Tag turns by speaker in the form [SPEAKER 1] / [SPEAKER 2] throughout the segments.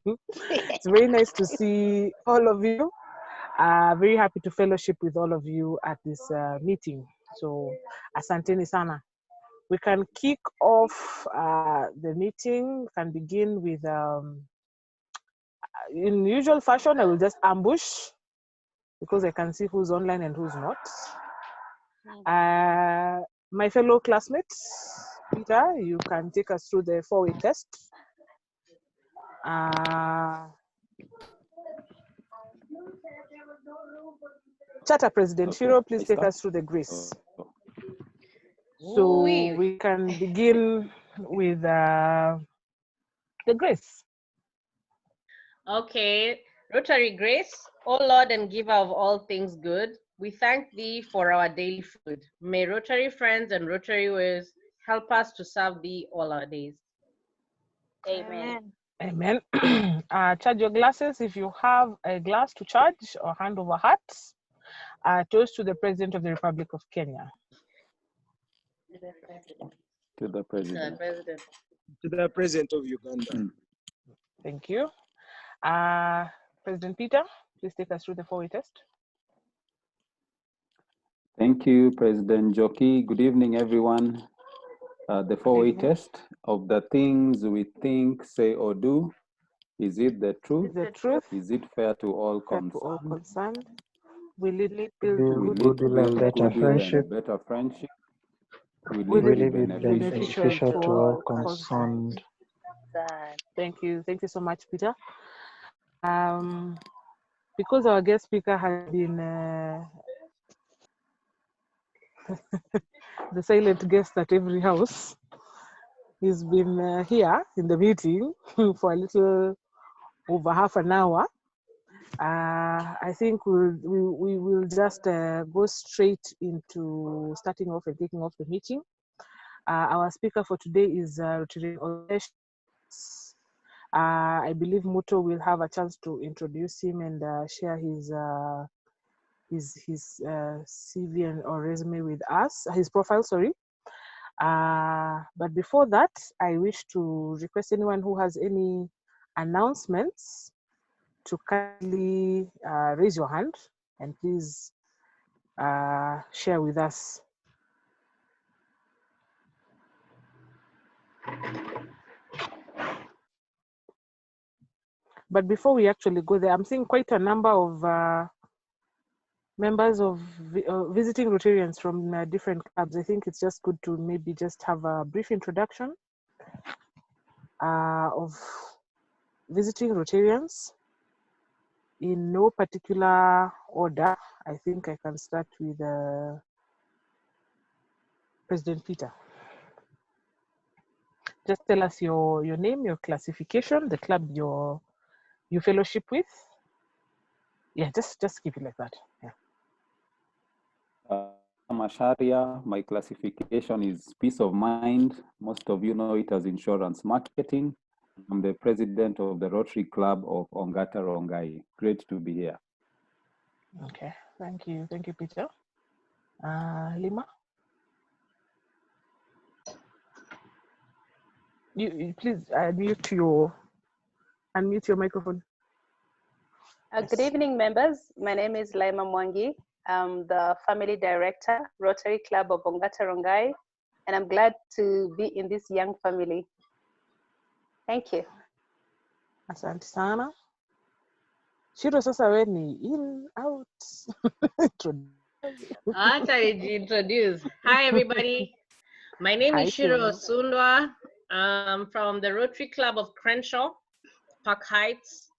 [SPEAKER 1] It's very nice to see all of you. Very happy to fellowship with all of you at this meeting. So, asanteni sana. We can kick off the meeting. We can begin with, in usual fashion, I will just ambush because I can see who's online and who's not. My fellow classmates, Peter, you can take us through the 4-way test. Charter President Shiro, please take us through the grace. So we can begin with the grace.
[SPEAKER 2] Okay, Rotary grace, O Lord and giver of all things good, we thank thee for our daily food. May Rotary friends and Rotary ways help us to serve thee all our days.
[SPEAKER 3] Amen.
[SPEAKER 1] Amen. Charge your glasses if you have a glass to charge, or hand over hearts. Toast to the President of the Republic of Kenya.
[SPEAKER 4] To the President.
[SPEAKER 5] To the President of Uganda.
[SPEAKER 1] Thank you. President Peter, please take us through the 4-way test.
[SPEAKER 4] Thank you, President Joki. Good evening, everyone. The 4-way test of the things we think, say, or do. Is it the truth?
[SPEAKER 1] Is the truth?
[SPEAKER 4] Is it fair to all concerned?
[SPEAKER 1] Will it build
[SPEAKER 6] goodwill and better friendship?
[SPEAKER 4] Better friendship?
[SPEAKER 1] Will it
[SPEAKER 6] be beneficial to all concerned?
[SPEAKER 1] Thank you. Thank you so much, Peter. Because our guest speaker has been the silent guest at every house, he's been here in the meeting for a little over half an hour. I think we will just go straight into starting off and kicking off the meeting. Our speaker for today is Rotarian Oltesh. I believe Muto will have a chance to introduce him and share his CV or resume with us, his profile, sorry. But before that, I wish to request anyone who has any announcements to kindly raise your hand and please share with us. But before we actually go there, I'm seeing quite a number of members of visiting Rotarians from different clubs. I think it's just good to maybe just have a brief introduction of visiting Rotarians in no particular order. I think I can start with President Peter. Just tell us your name, your classification, the club you fellowship with. Yeah, just keep it like that. Yeah.
[SPEAKER 4] I'm Asharia. My classification is peace of mind. Most of you know it as insurance marketing. I'm the president of the Rotary Club of Ongata Rongai. Great to be here.
[SPEAKER 1] Okay, thank you, Peter. Lima, you please unmute your microphone.
[SPEAKER 3] Good evening, members. My name is Laima Mwangi. I'm the family director, Rotary Club of Ongata Rongai, and I'm glad to be in this young family. Thank you.
[SPEAKER 1] Asante sana. Shiro, sasa we ni in, out.
[SPEAKER 2] Introduce. Hi, everybody. My name is Shiro Sundwa. I'm from the Rotary Club of Crenshaw, Park Heights,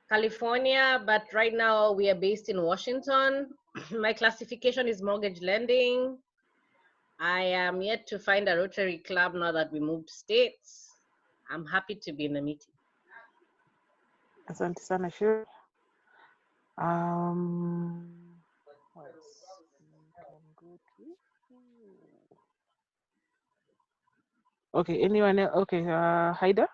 [SPEAKER 2] California, but right now we are based in Washington. My classification is mortgage lending. I am yet to find a Rotary Club now that we moved states. I'm happy to be in the meeting.
[SPEAKER 1] Asante sana, Shiro. Okay, anyone else? Okay, Haida?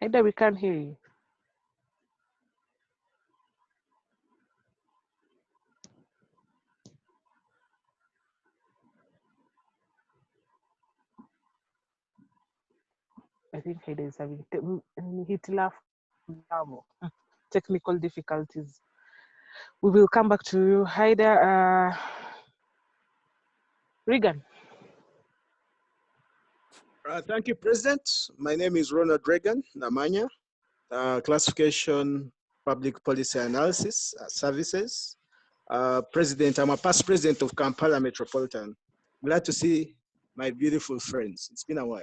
[SPEAKER 1] Haida, we can't hear you. I think Haida is having technical difficulties. We will come back to you, Haida. Regan.
[SPEAKER 5] Thank you, President. My name is Ronald Regan Namanya, Classification Public Policy Analysis Services. President, I'm a past president of Kampala Metropolitan. Glad to see my beautiful friends. It's been a while.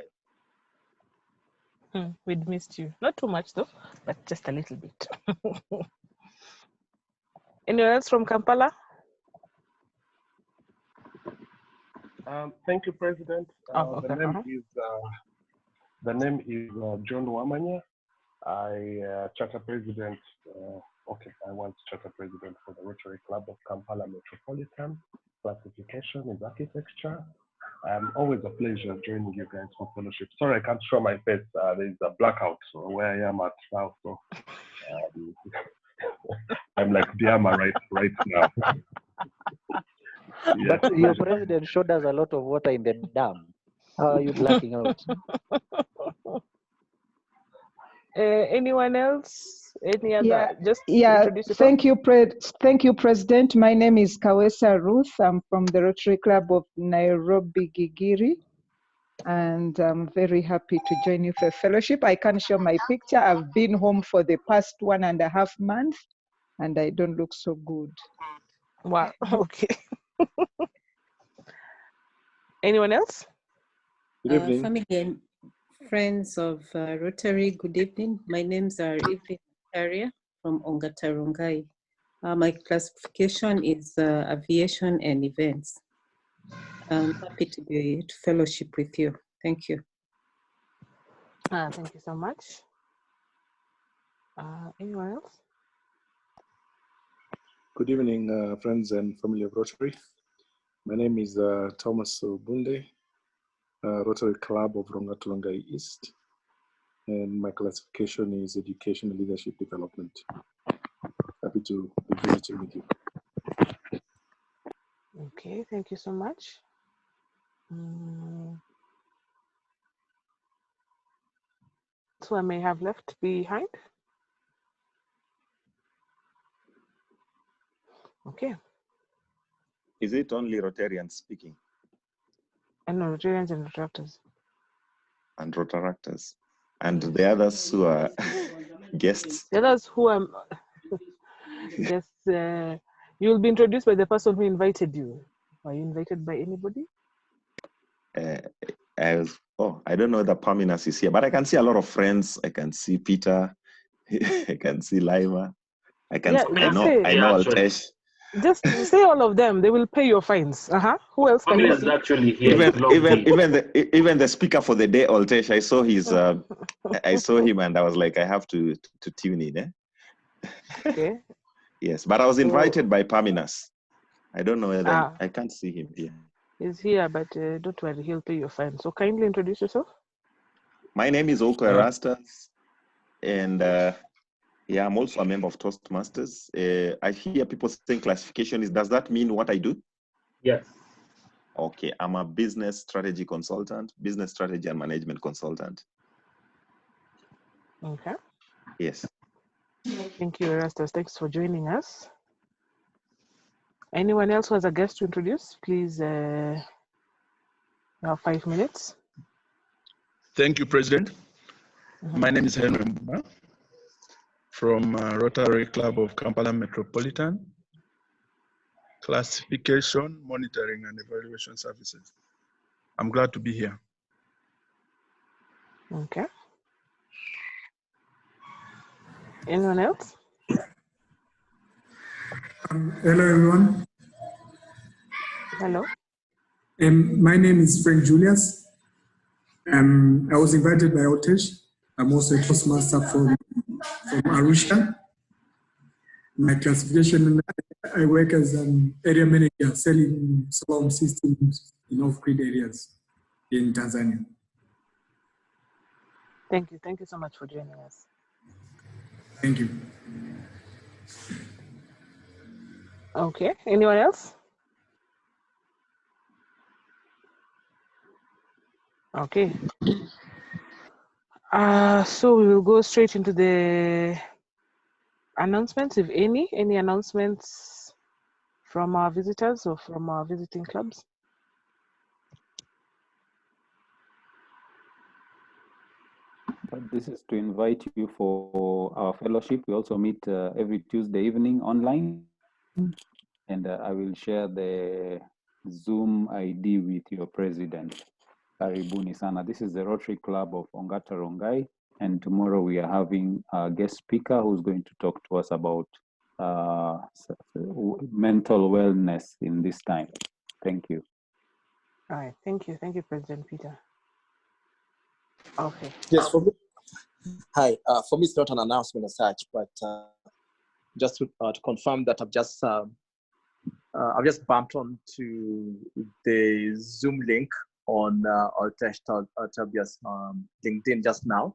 [SPEAKER 1] We'd missed you. Not too much though, but just a little bit. Anyone else from Kampala?
[SPEAKER 7] Thank you, President.
[SPEAKER 1] Okay.
[SPEAKER 7] The name is John Wamanya. I charter president. I was charter president for the Rotary Club of Kampala Metropolitan. Classification is architecture. Always a pleasure joining you guys for fellowship. Sorry, I can't show my face. There's a blackout where I am at now, so I'm like Diama right now.
[SPEAKER 6] Yeah. But your president showed us a lot of water in the dam. How are you blacking out?
[SPEAKER 1] Anyone else? Any other?
[SPEAKER 8] Yeah,
[SPEAKER 1] Just
[SPEAKER 8] introduce yourself. Thank you, President. My name is Kawesa Ruth. I'm from the Rotary Club of Nairobi, Gigiri. And I'm very happy to join you for fellowship. I can't show my picture. I've been home for the past 1.5 months and I don't look so good.
[SPEAKER 1] Wow, okay. Anyone else?
[SPEAKER 9] Good evening. Family and friends of Rotary, good evening. My names are Evelyn Area from Ongata Rongai. My classification is aviation and events. I'm happy to be to fellowship with you. Thank you.
[SPEAKER 1] Thank you so much. Anyone else?
[SPEAKER 10] Good evening, friends and family of Rotary. My name is Thomas Bunde, Rotary Club of Rongatulongai East, and my classification is Education and Leadership Development. Happy to be visiting with you.
[SPEAKER 1] Okay, thank you so much. So I may have left behind. Okay.
[SPEAKER 11] Is it only Rotarians speaking?
[SPEAKER 1] And no, Rotarians and Rotaractors.
[SPEAKER 11] And Rotaractors. And the others who are guests?
[SPEAKER 1] The others who are guests, you will be introduced by the person who invited you. Were you invited by anybody?
[SPEAKER 11] I don't know that Paminas is here, but I can see a lot of friends. I can see Peter. I can see Lima. I know Oltesh.
[SPEAKER 1] Just say all of them. They will pay your fines. Who else can you see?
[SPEAKER 12] Actually here.
[SPEAKER 11] Even the speaker for the day, Oltesh. I saw his. I saw him, and I was like, I have to tune in.
[SPEAKER 1] Okay.
[SPEAKER 11] Yes, but I was invited by Paminas. I don't know whether I can't see him here.
[SPEAKER 1] He's here, but don't worry, he'll pay your fine. So kindly introduce yourself.
[SPEAKER 11] My name is Oko Erastus, and I'm also a member of Toastmasters. I hear people saying classification does that mean what I do?
[SPEAKER 12] Yes.
[SPEAKER 11] Okay, I'm a business strategy consultant, business strategy and management consultant.
[SPEAKER 1] Okay.
[SPEAKER 11] Yes.
[SPEAKER 1] Thank you, Erastus. Thanks for joining us. Anyone else who has a guest to introduce, please, you have 5 minutes.
[SPEAKER 13] Thank you, President. My name is Henry Mba from Rotary Club of Kampala Metropolitan, Classification, Monitoring and Evaluation Services. I'm glad to be here.
[SPEAKER 1] Okay. Anyone else?
[SPEAKER 14] Hello, everyone.
[SPEAKER 1] Hello.
[SPEAKER 14] My name is Frank Julius. I was invited by Oltesh. I'm also a Toastmaster from Arusha. My classification, I work as an area manager selling solar systems in off-grid areas in Tanzania.
[SPEAKER 1] Thank you. Thank you so much for joining us.
[SPEAKER 14] Thank you.
[SPEAKER 1] Okay. Anyone else? Okay. So we will go straight into the announcements, if any announcements from our visitors or from our visiting clubs.
[SPEAKER 4] This is to invite you for our fellowship. We also meet every Tuesday evening online. And I will share the Zoom ID with your president. Karibuni sana. This is the Rotary Club of Ongata Rongai. And tomorrow we are having a guest speaker who's going to talk to us about mental wellness in this time. Thank you.
[SPEAKER 1] All right, thank you. Thank you, President Peter. Okay.
[SPEAKER 12] Yes, for me, hi. For me, it's not an announcement as such, but just to confirm that I've just bumped onto the Zoom link on Oltesh Tobias LinkedIn just now,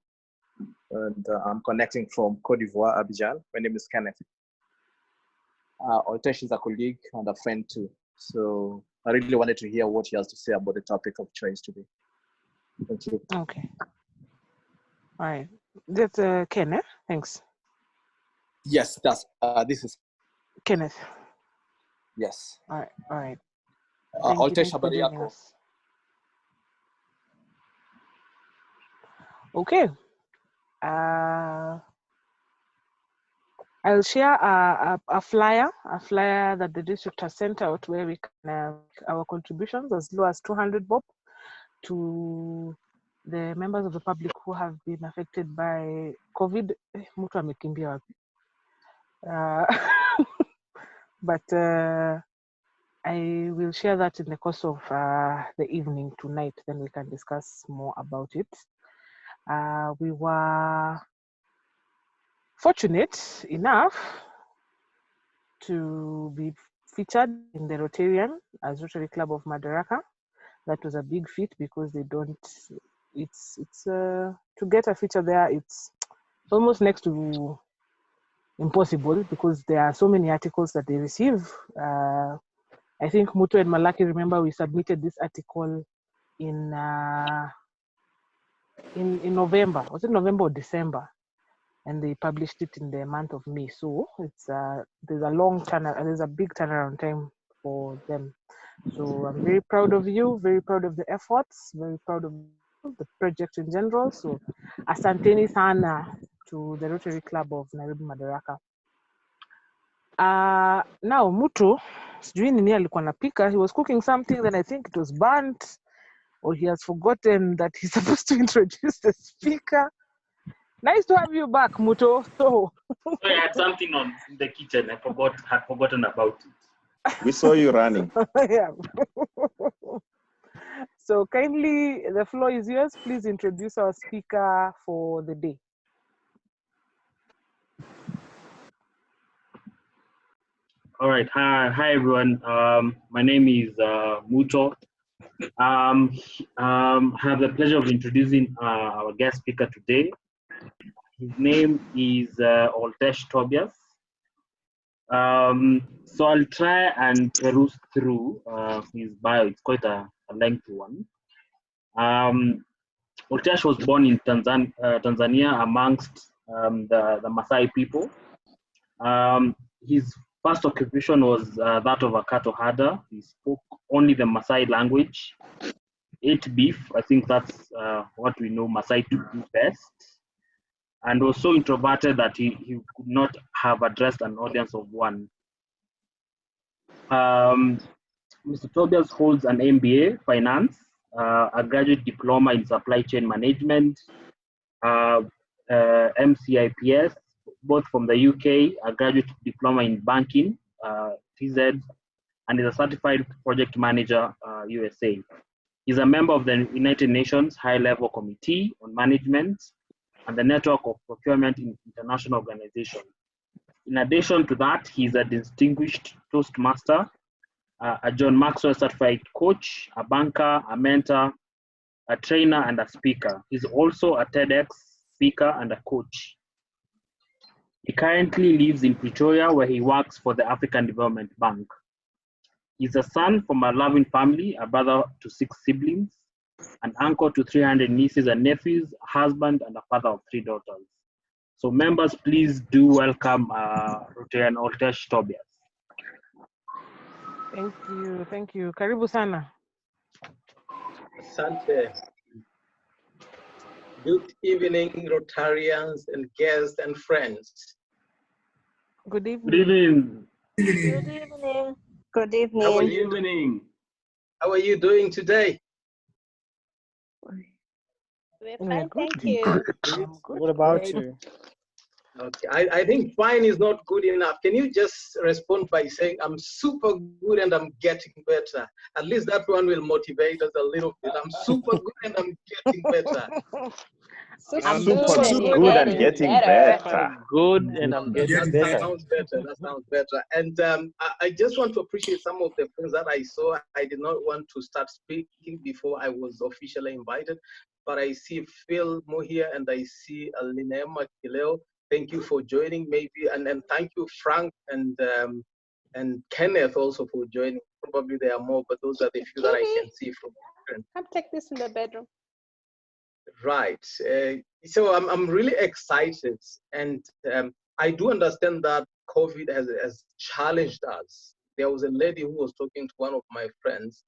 [SPEAKER 12] and I'm connecting from Cote d'Ivoire, Abidjan. My name is Kenneth. Oltesh is a colleague and a friend too, so I really wanted to hear what he has to say about the topic of choice today. Thank you.
[SPEAKER 1] Okay. All right. That's Kenneth. Thanks.
[SPEAKER 12] Yes, that's this is
[SPEAKER 1] Kenneth.
[SPEAKER 12] Yes.
[SPEAKER 1] All right. All right.
[SPEAKER 12] Oltesh, habari yako?
[SPEAKER 1] Okay. I'll share a flyer that the district has sent out where we can our contributions as low as 200 bob to the members of the public who have been affected by COVID. Mtu amekimbia wapi? But I will share that in the course of the evening tonight. Then we can discuss more about it. We were fortunate enough to be featured in the Rotarian as Rotary Club of Madaraka. That was a big feat because they don't. It's to get a feature there. It's almost next to impossible because there are so many articles that they receive. I think Muto and Malaki, remember we submitted this article in November. Was it November or December? And they published it in the month of May. So it's there's a big turnaround time for them. So I'm very proud of you, very proud of the efforts, very proud of the project in general. So asanteni sana to the Rotary Club of Nairobi Madaraka. Now Muto, sijui nini alikuwa anapika. He was cooking something, then I think it was burnt, or he has forgotten that he's supposed to introduce the speaker. Nice to have you back, Muto. So
[SPEAKER 15] I had something on in the kitchen. I had forgotten about it.
[SPEAKER 11] We saw you running.
[SPEAKER 1] Yeah. So kindly, the floor is yours. Please introduce our speaker for the day.
[SPEAKER 15] All right. Hi everyone. My name is Muto. I have the pleasure of introducing our guest speaker today. His name is Oltesh Tobias. So I'll try and peruse through his bio. It's quite a lengthy one. Oltesh was born in Tanzania amongst the Maasai people. His first occupation was that of a cattle herder. He spoke only the Maasai language, ate beef. I think that's what we know Maasai to do best. And was so introverted that he could not have addressed an audience of one. Mr. Tobias holds an MBA Finance, a graduate diploma in Supply Chain Management, MCIPS, both from the UK, a graduate diploma in Banking, TZ, and is a certified project manager, USA. He's a member of the United Nations High-Level Committee on Management and the Network of Procurement in International Organization. In addition to that, he's a distinguished Toastmaster, a John Maxwell certified coach, a banker, a mentor, a trainer, and a speaker. He's also a TEDx speaker and a coach. He currently lives in Pretoria, where he works for the African Development Bank. He's a son from a loving family, a brother to 6 siblings. an uncle to 300 nieces and nephews, a husband, and a father of 3 daughters. So members, please do welcome Rotarian Oltesh Tobias.
[SPEAKER 1] Thank you. Karibu sana.
[SPEAKER 16] Asante. Good evening, Rotarians and guests and friends.
[SPEAKER 1] Good evening.
[SPEAKER 15] Good evening.
[SPEAKER 17] Good evening. Good evening.
[SPEAKER 16] How are you?
[SPEAKER 15] Good evening.
[SPEAKER 16] How are you doing today?
[SPEAKER 17] We're fine, thank you.
[SPEAKER 6] What about you?
[SPEAKER 16] Okay, I think fine is not good enough. Can you just respond by saying, I'm super good and I'm getting better? At least that one will motivate us a little bit. I'm super good and I'm getting better.
[SPEAKER 17] I'm
[SPEAKER 11] super good and getting better.
[SPEAKER 6] Good and I'm getting better.
[SPEAKER 16] That sounds better. That sounds better. And I just want to appreciate some of the things that I saw. I did not want to start speaking before I was officially invited, but I see Phil Mohia and I see Linema Kileo. Thank you for joining, maybe, and thank you, Frank and Kenneth also for joining. Probably there are more, but those are the few that I can see from.
[SPEAKER 3] Come take this in the bedroom.
[SPEAKER 16] Right. So I'm really excited, and I do understand that COVID has challenged us. There was a lady who was talking to one of my friends,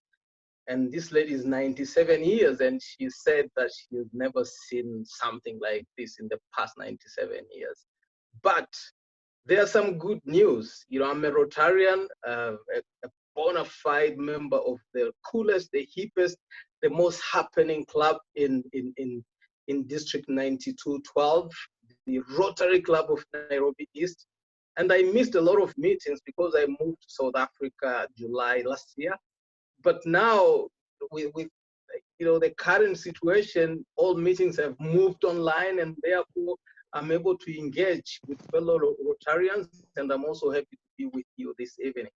[SPEAKER 16] and this lady is 97 years, and she said that she has never seen something like this in the past 97 years. But there's some good news. You know, I'm a Rotarian, a bona fide member of the coolest, the hippest, the most happening club in District 9212, the Rotary Club of Nairobi East. And I missed a lot of meetings because I moved to South Africa July last year. But now, with the current situation, all meetings have moved online, and therefore I'm able to engage with fellow Rotarians, and I'm also happy to be with you this evening.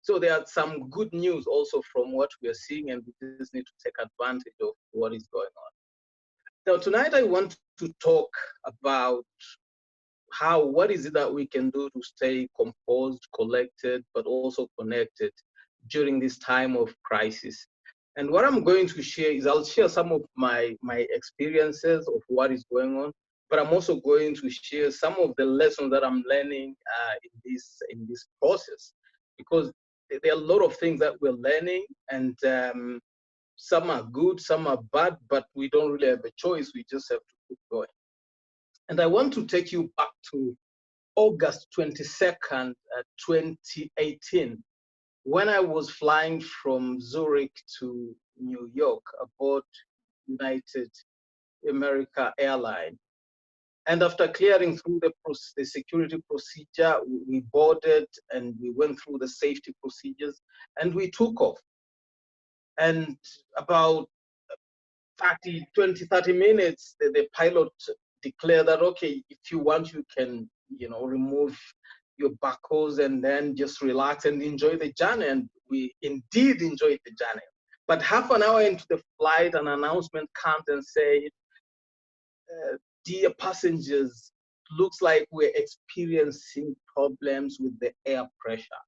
[SPEAKER 16] So there are some good news also from what we are seeing, and we just need to take advantage of what is going on. Now, tonight I want to talk about what is it that we can do to stay composed, collected, but also connected during this time of crisis. And what I'm going to share is I'll share some of my experiences of what is going on, but I'm also going to share some of the lessons that I'm learning in this process, because there are a lot of things that we're learning, and some are good, some are bad, but we don't really have a choice. We just have to keep going. And I want to take you back to August 22nd, 2018, when I was flying from Zurich to New York aboard United America Airline. And after clearing through the security procedure, we boarded and we went through the safety procedures and we took off. And about 30 minutes, the pilot declared that, okay, if you want, you can, remove your buckles and then just relax and enjoy the journey. And we indeed enjoyed the journey. But half an hour into the flight, an announcement comes and says, dear passengers, looks like we're experiencing problems with the air pressure.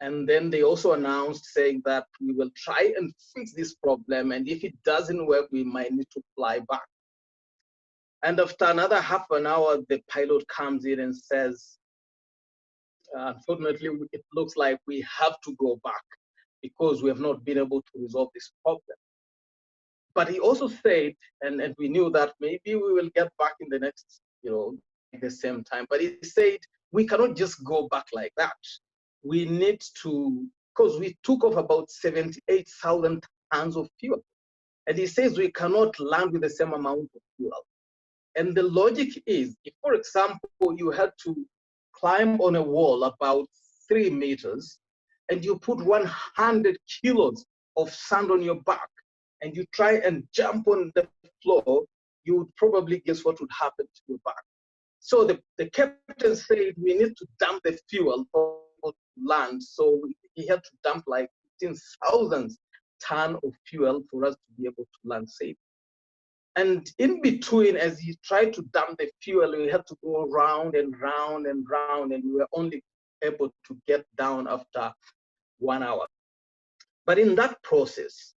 [SPEAKER 16] And then they also announced saying that we will try and fix this problem. And if it doesn't work, we might need to fly back. And after another half an hour, the pilot comes in and says, unfortunately, it looks like we have to go back because we have not been able to resolve this problem. But he also said, and we knew that maybe we will get back in the next, the same time. But he said, we cannot just go back like that. We need to, because we took off about 78,000 tons of fuel. And he says we cannot land with the same amount of fuel. And the logic is, if, for example, you had to climb on a wall about 3 meters, and you put 100 kilos of sand on your back, and you try and jump on the floor, you would probably guess what would happen to your back. So the captain said we need to dump the fuel for land. So he had to dump like 15,000 tons of fuel for us to be able to land safe. And in between, as he tried to dump the fuel, we had to go round and round and round, and we were only able to get down after 1 hour. But in that process,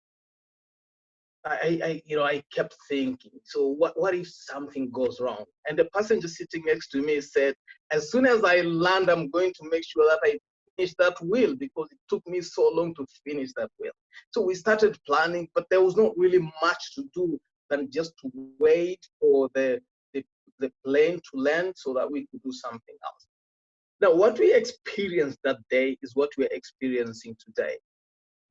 [SPEAKER 16] I kept thinking, so what if something goes wrong? And the passenger sitting next to me said, as soon as I land, I'm going to make sure that I finish that wheel because it took me so long to finish that wheel. So we started planning, but there was not really much to do than just to wait for the plane to land so that we could do something else. Now, what we experienced that day is what we're experiencing today.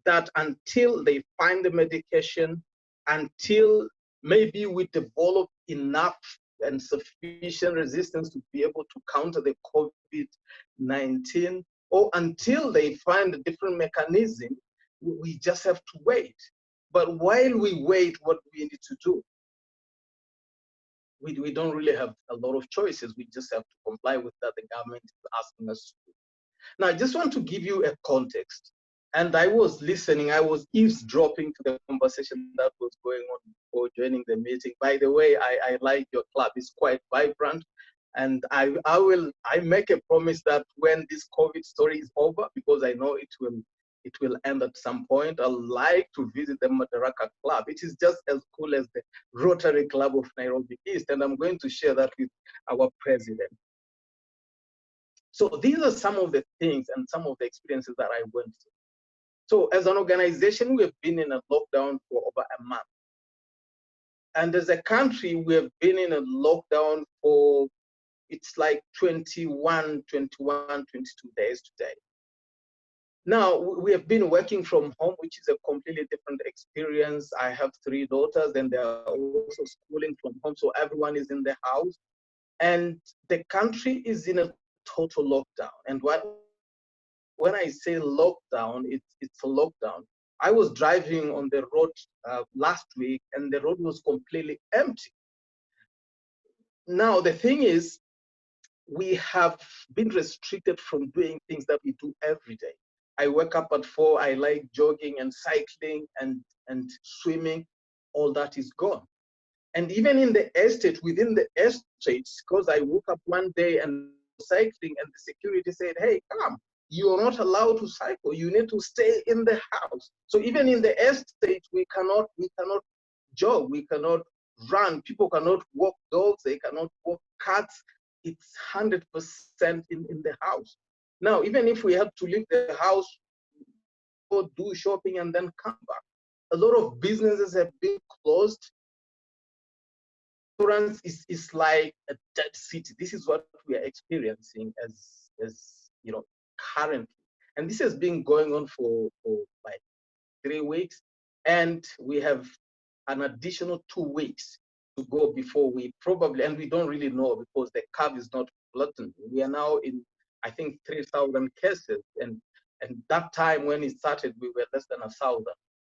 [SPEAKER 16] That until they find the medication, until maybe we develop enough and sufficient resistance to be able to counter the COVID-19, or until they find a different mechanism, we just have to wait. But while we wait, what we need to do? We don't really have a lot of choices. We just have to comply with that the government is asking us to do. Now, I just want to give you a context. And I was listening, I was eavesdropping to the conversation that was going on before joining the meeting. By the way, I like your club, it's quite vibrant. And I make a promise that when this COVID story is over, because I know it will end at some point, I'd like to visit the Madaraka club. It is just as cool as the Rotary Club of Nairobi East, and I'm going to share that with our president. So these are some of the things and some of the experiences that I went through. So as an organization, we have been in a lockdown for over a month. And as a country, we have been in a lockdown for, it's like 21, 22 days today. Now, we have been working from home, which is a completely different experience. I have 3 daughters and they're also schooling from home. So everyone is in the house and the country is in a total lockdown. And when I say lockdown, it's a lockdown. I was driving on the road last week and the road was completely empty. Now, the thing is, we have been restricted from doing things that we do every day. I wake up at 4, I like jogging and cycling and swimming, all that is gone. And even in the estate, within the estates, because I woke up one day and cycling and the security said, hey, come, you're not allowed to cycle, you need to stay in the house. So even in the estate, we cannot jog, we cannot run, people cannot walk dogs, they cannot walk cats. It's 100% in the house. Now, even if we have to leave the house, go do shopping and then come back, a lot of businesses have been closed. Restaurants is like a dead city. This is what we are experiencing as you know, currently. And this has been going on for like 3 weeks. And we have an additional 2 weeks to go before we probably, and we don't really know because the curve is not flattened. We are now in, I think, 3,000 cases. And that time when it started, we were less than 1,000.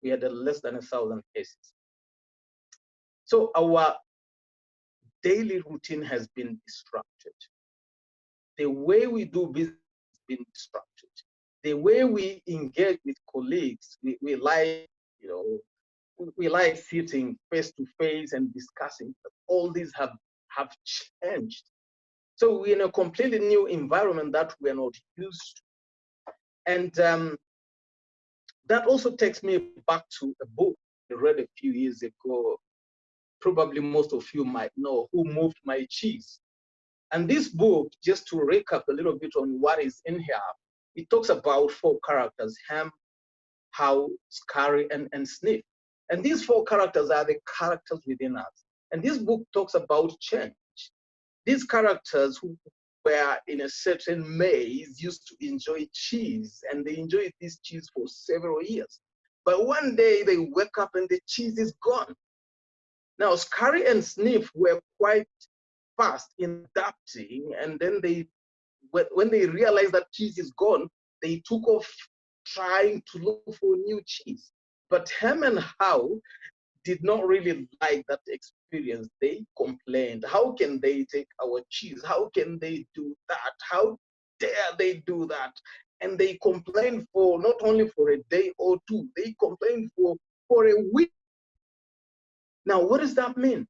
[SPEAKER 16] We had less than 1,000 cases. So our daily routine has been disrupted. The way we do business has been disrupted. The way we engage with colleagues, we like, you know, we like sitting face to face and discussing, but all these have changed. So we're in a completely new environment that we're not used to. And that also takes me back to a book I read a few years ago. Probably most of you might know, Who Moved My Cheese? And this book, just to recap a little bit on what is in here, it talks about 4 characters, Ham, How, Scary, and Sniff. And these 4 characters are the characters within us. And this book talks about change. These characters who were in a certain maze used to enjoy cheese, and they enjoyed this cheese for several years. But one day they wake up and the cheese is gone. Now, Scary and Sniff were quite fast in adapting, and then when they realized that cheese is gone, they took off trying to look for new cheese. But Ham and How did not really like that experience. They complained, how can they take our cheese? How can they do that? How dare they do that? And they complained for not only for a day or 2, they complained for a week. Now, what does that mean?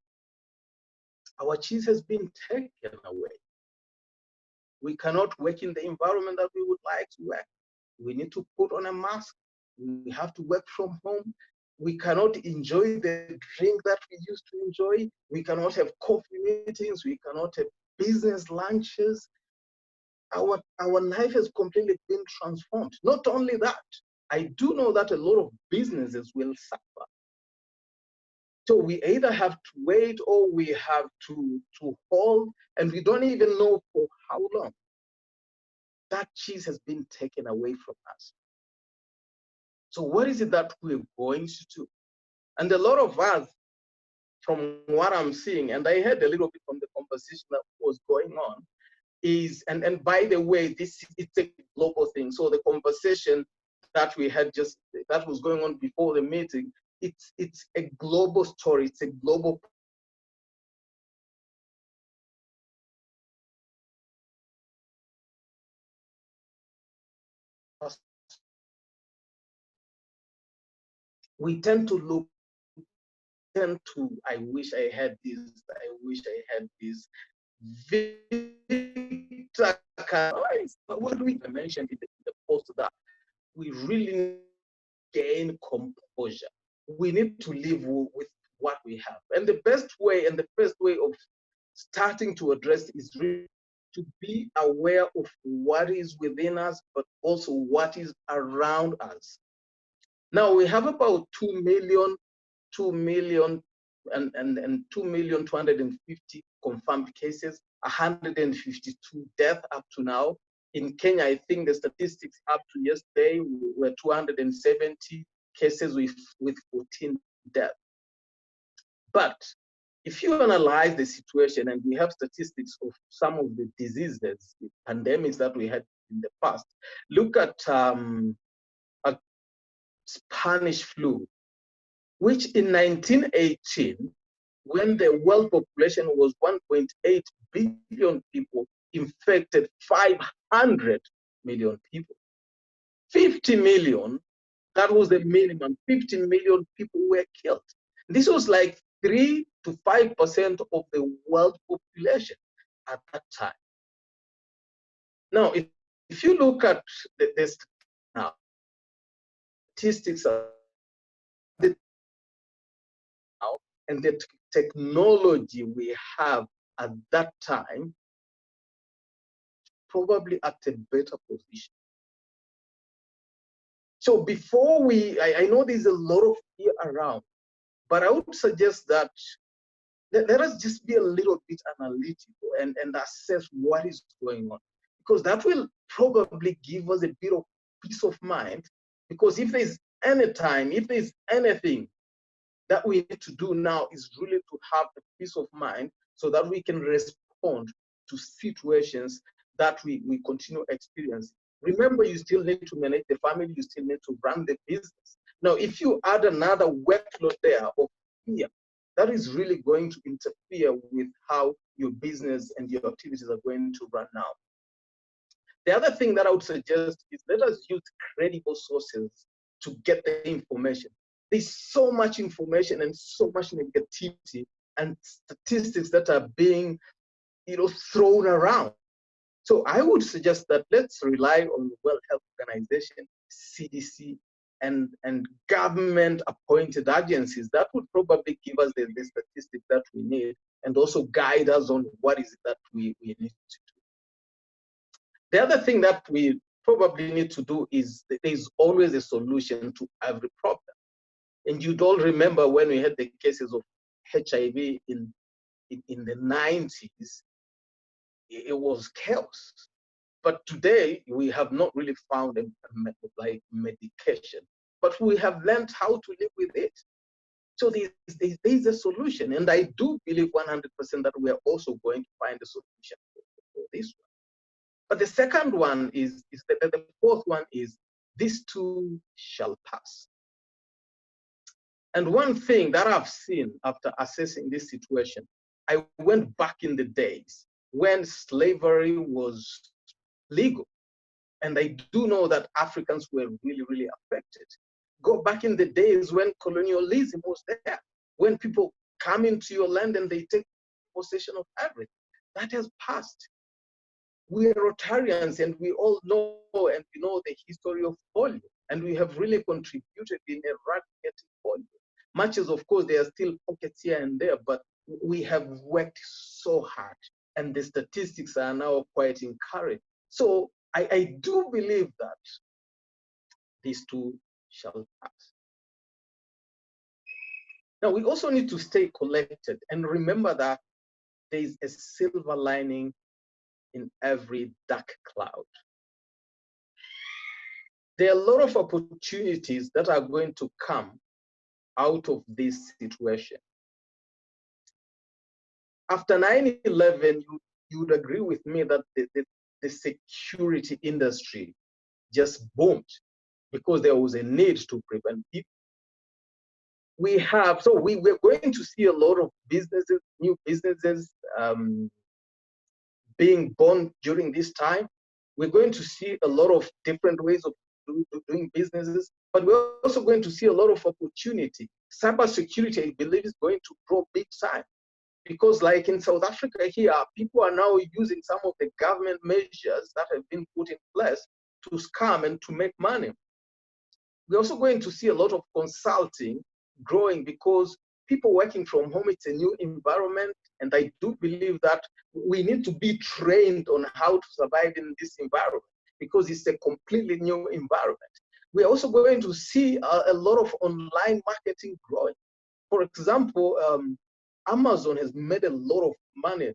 [SPEAKER 16] Our cheese has been taken away. We cannot work in the environment that we would like to work. We need to put on a mask. We have to work from home. We cannot enjoy the drink that we used to enjoy. We cannot have coffee meetings. We cannot have business lunches. Our life has completely been transformed. Not only that, I do know that a lot of businesses will suffer. So we either have to wait or we have to hold, and we don't even know for how long. That cheese has been taken away from us. So what is it that we're going to do? And a lot of us, from what I'm seeing, and I heard a little bit from the conversation that was going on, is, and by the way, it's a global thing. So the conversation that we had that was going on before the meeting, it's a global story. It's a global. We tend to look I wish I had this, I wish I had this. What we mentioned in the post, that we really gain composure. We need to live with what we have. And the best way and the first way of starting to address is really to be aware of what is within us, but also what is around us. Now we have about 2 million and 2,250,000 confirmed cases, 152 deaths up to now. In Kenya, I think the statistics up to yesterday were 270 cases with 14 deaths. But if you analyze the situation, and we have statistics of some of the diseases, the pandemics that we had in the past, look at Spanish flu, which in 1918, when the world population was 1.8 billion people, infected 500 million people. 50 million, that was the minimum. 50 million people were killed. This was like 3 to 5% of the world population at that time. Now, if you look at this now, statistics are now, and the technology we have at that time, probably at a better position. So before I know there's a lot of fear around, but I would suggest that let us just be a little bit analytical and assess what is going on, because that will probably give us a bit of peace of mind. Because if there's any time, if there's anything that we need to do now, is really to have a peace of mind so that we can respond to situations that we continue experiencing. Remember, you still need to manage the family, you still need to run the business. Now, if you add another workload there of fear, that is really going to interfere with how your business and your activities are going to run now. The other thing that I would suggest is let us use credible sources to get the information. There's so much information and so much negativity and statistics that are being, thrown around. So I would suggest that let's rely on the World Health Organization, CDC, and government-appointed agencies that would probably give us the statistics that we need, and also guide us on what is it that we need to do. The other thing that we probably need to do is there's always a solution to every problem. And you'd all remember when we had the cases of HIV in the 90s, it was chaos. But today, we have not really found a medication, but we have learned how to live with it. So there's a solution. And I do believe 100% that we are also going to find a solution for this one. But the second one is that the fourth one is, this too shall pass. And one thing that I've seen after assessing this situation, I went back in the days when slavery was legal. And I do know that Africans were really, really affected. Go back in the days when colonialism was there, when people come into your land and they take possession of everything. That has passed. We are Rotarians, and we all know, and we know the history of polio. and we have really contributed in eradicating polio. Much as, of course, there are still pockets here and there, but we have worked so hard, and the statistics are now quite encouraging. So I do believe that these two shall pass. Now, we also need to stay collected and remember that there is a silver lining in every dark cloud. There are a lot of opportunities that are going to come out of this situation. After 9/11, you would agree with me that the security industry just boomed because there was a need to prevent people. We're going to see a lot of businesses, new businesses being born during this time. We're going to see a lot of different ways of doing businesses, but we're also going to see a lot of opportunity. Cybersecurity, I believe, is going to grow big time because, like in South Africa here, people are now using some of the government measures that have been put in place to scam and to make money. We're also going to see a lot of consulting growing because people working from home, it's a new environment. And I do believe that we need to be trained on how to survive in this environment because it's a completely new environment. We're also going to see a lot of online marketing growing. For example, Amazon has made a lot of money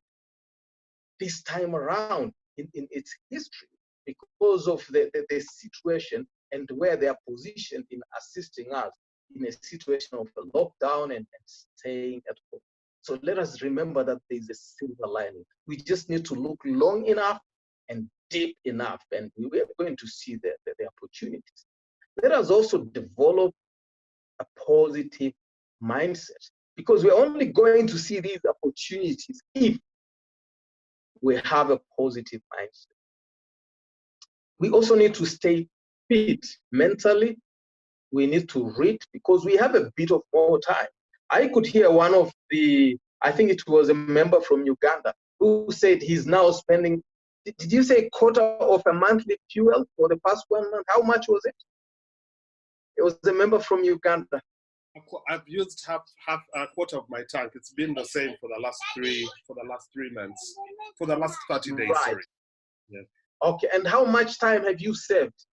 [SPEAKER 16] this time around in its history because of the situation and where they are positioned in assisting us in a situation of a lockdown and staying at home. So let us remember that there is a silver lining. We just need to look long enough and deep enough, and we are going to see the opportunities. Let us also develop a positive mindset because we're only going to see these opportunities if we have a positive mindset. We also need to stay fit mentally. We need to read because we have a bit of more time. I could hear one of I think it was a member from Uganda who said he's now spending, did you say quarter of a monthly fuel for the past 1 month? How much was it? It was a member from Uganda.
[SPEAKER 7] I've used half a quarter of my tank. It's been the same for the last 3 months, for the last 30 days.
[SPEAKER 16] Right.
[SPEAKER 7] Sorry. Yeah.
[SPEAKER 16] Okay, and how much time have you saved?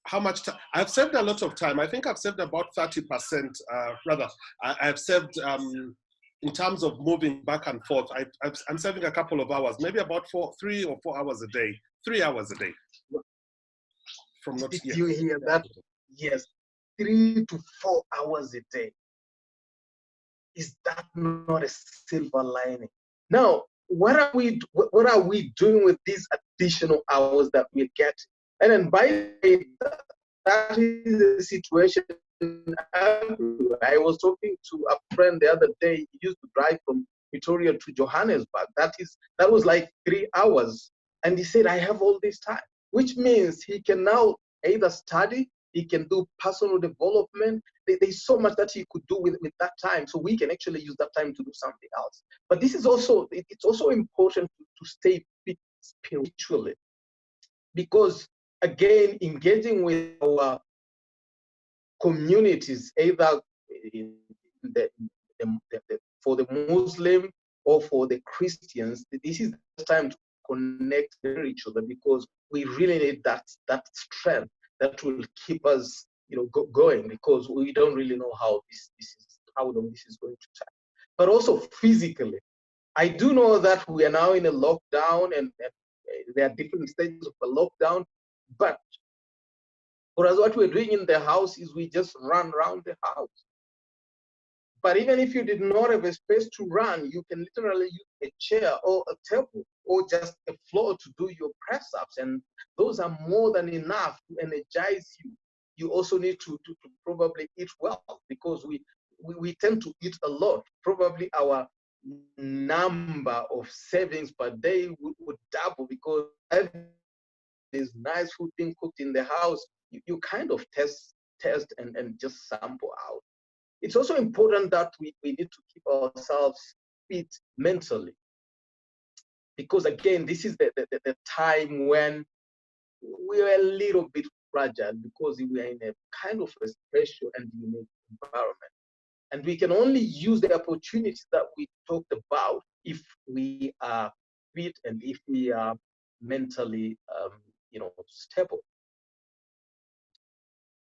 [SPEAKER 7] How much time? I've saved a lot of time. I think I've saved about 30%. Rather, I've saved in terms of moving back and forth. I'm saving a couple of hours, maybe about 3 or 4 hours a day. 3 hours a day. From not.
[SPEAKER 16] Did you hear that? Yes, 3 to 4 hours a day. Is that not a silver lining? Now, what are we doing with these additional hours that we're getting? And then by the way, that is the situation everywhere. I was talking to a friend the other day. He used to drive from Pretoria to Johannesburg. That was like 3 hours. And he said, I have all this time, which means he can now either study, he can do personal development. There's so much that he could do with that time. So we can actually use that time to do something else. But this is also, it's also important to stay fit spiritually. Because again, engaging with our communities, either for the Muslim or for the Christians, this is the time to connect with each other because we really need that strength that will keep us, going because we don't really know how long this is going to take. But also physically, I do know that we are now in a lockdown and there are different stages of a lockdown, but for us, what we're doing in the house is we just run around the house. But even if you did not have a space to run, you can literally use a chair or a table or just a floor to do your press-ups. And those are more than enough to energize you. You also need to probably eat well because we tend to eat a lot. Probably our number of savings per day would double because there's nice food being cooked in the house. You kind of test and just sample out. It's also important that we need to keep ourselves fit mentally. Because again, this is the time when we are a little bit fragile because we are in a kind of a special and unique environment. And we can only use the opportunities that we talked about if we are fit and if we are mentally, stable.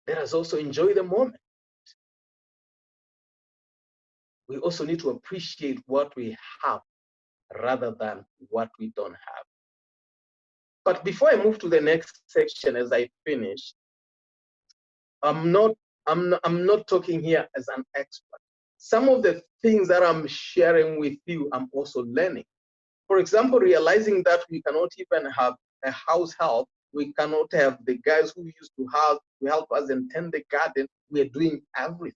[SPEAKER 16] Let us also enjoy the moment. We also need to appreciate what we have rather than what we don't have. But before I move to the next section, as I finish, I'm not talking here as an expert. Some of the things that I'm sharing with you, I'm also learning. For example, realizing that we cannot even have a house help. We cannot have the guys who used to help us and tend the garden. We are doing everything.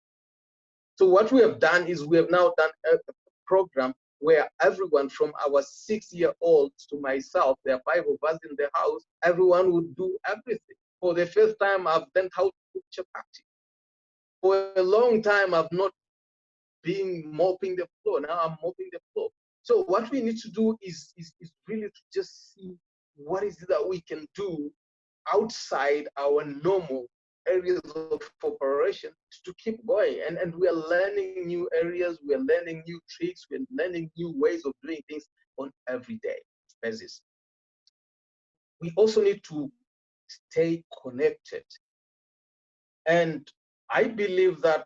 [SPEAKER 16] So what we have done is we have now done a program where everyone from our 6-year-olds to myself, there are 5 of us in the house, everyone would do everything. For the first time, I've learned how to cook chapati. For a long time, I've not been mopping the floor. Now I'm mopping the floor. So what we need to do is really to just see what is it that we can do outside our normal areas of operation to keep going. And we are learning new areas, we are learning new tricks, we're learning new ways of doing things on everyday basis. We also need to stay connected. And I believe that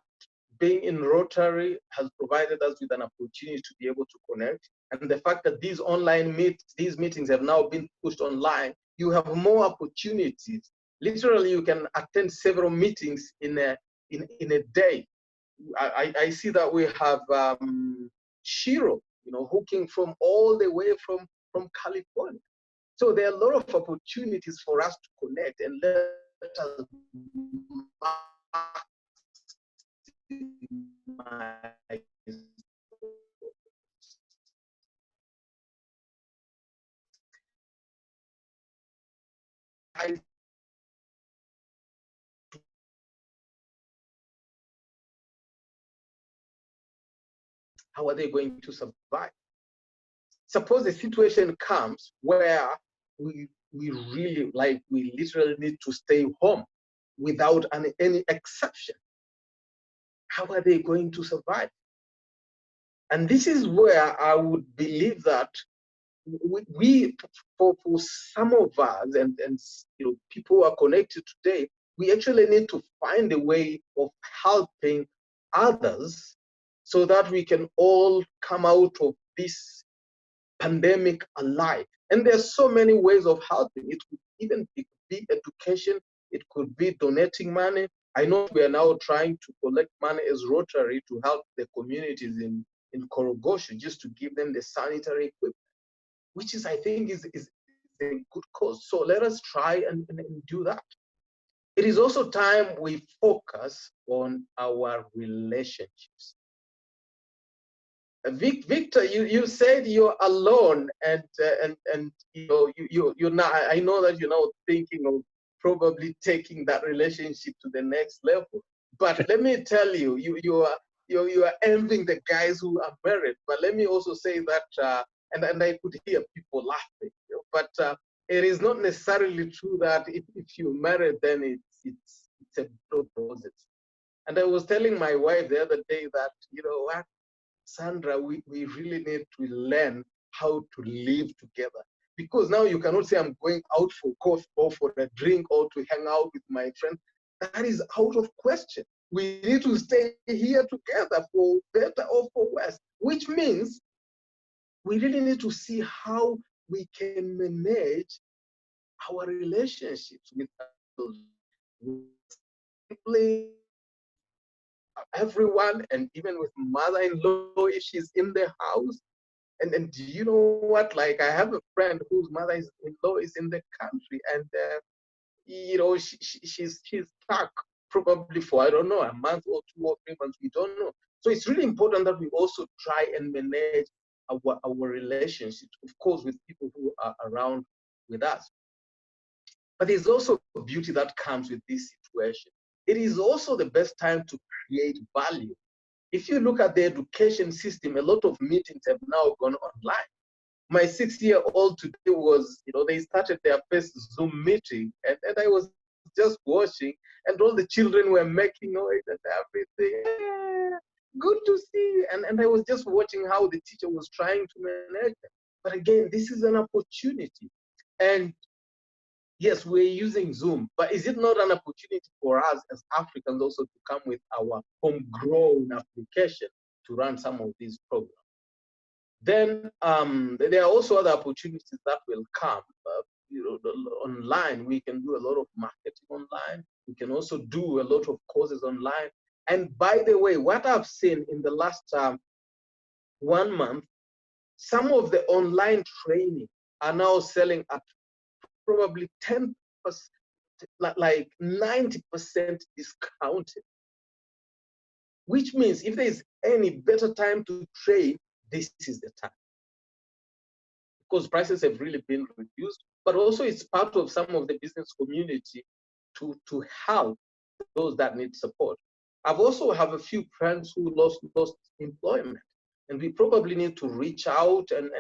[SPEAKER 16] being in Rotary has provided us with an opportunity to be able to connect. And the fact that these these meetings have now been pushed online, you have more opportunities. Literally, you can attend several meetings in a day. I see that we have Shiro, hooking from all the way from California. So there are a lot of opportunities for us to connect and let us how are they going to survive? Suppose a situation comes where we really, we literally need to stay home without any exception. How are they going to survive? And this is where I would believe that for some of us and people who are connected today, we actually need to find a way of helping others so that we can all come out of this pandemic alive. And there's so many ways of helping. It could even be education, it could be donating money. I know we are now trying to collect money as Rotary to help the communities in Korogosho, just to give them the sanitary equipment, which is, I think, is a good cause. So let us try and do that. It is also time we focus on our relationships. Victor, you said you're alone, and you're not. I know that you're now thinking of probably taking that relationship to the next level. But let me tell you, you are envying the guys who are married. But let me also say that, and I could hear people laughing. But it is not necessarily true that if you're married, then it's a blood roses. And I was telling my wife the other day that, what, Sandra, we really need to learn how to live together. Because now you cannot say I'm going out for coffee or for a drink or to hang out with my friend. That is out of question. We need to stay here together for better or for worse, which means we really need to see how we can manage our relationships with everyone, and even with mother-in-law if she's in the house. And do you know what? Like, I have a friend whose mother-in-law is in the country, and she's stuck probably for, I don't know, a month or 2 or 3 months. We don't know. So it's really important that we also try and manage our relationships, of course, with people who are around with us. But there's also beauty that comes with this situation. It is also the best time to create value. If you look at the education system, a lot of meetings have now gone online. My 6-year-old today was, they started their first Zoom meeting, and I was just watching, and all the children were making noise and everything. Yeah, good to see. And I was just watching how the teacher was trying to manage them. But again, this is an opportunity. And yes, we're using Zoom, but is it not an opportunity for us as Africans also to come with our homegrown application to run some of these programs? Then there are also other opportunities that will come. Online, we can do a lot of marketing online. We can also do a lot of courses online. And by the way, what I've seen in the last 1 month, some of the online training are now selling at probably 10%, like 90% discounted. Which means if there is any better time to trade, this is the time. Because prices have really been reduced, but also it's part of some of the business community to help those that need support. I've also have a few friends who lost employment, and we probably need to reach out and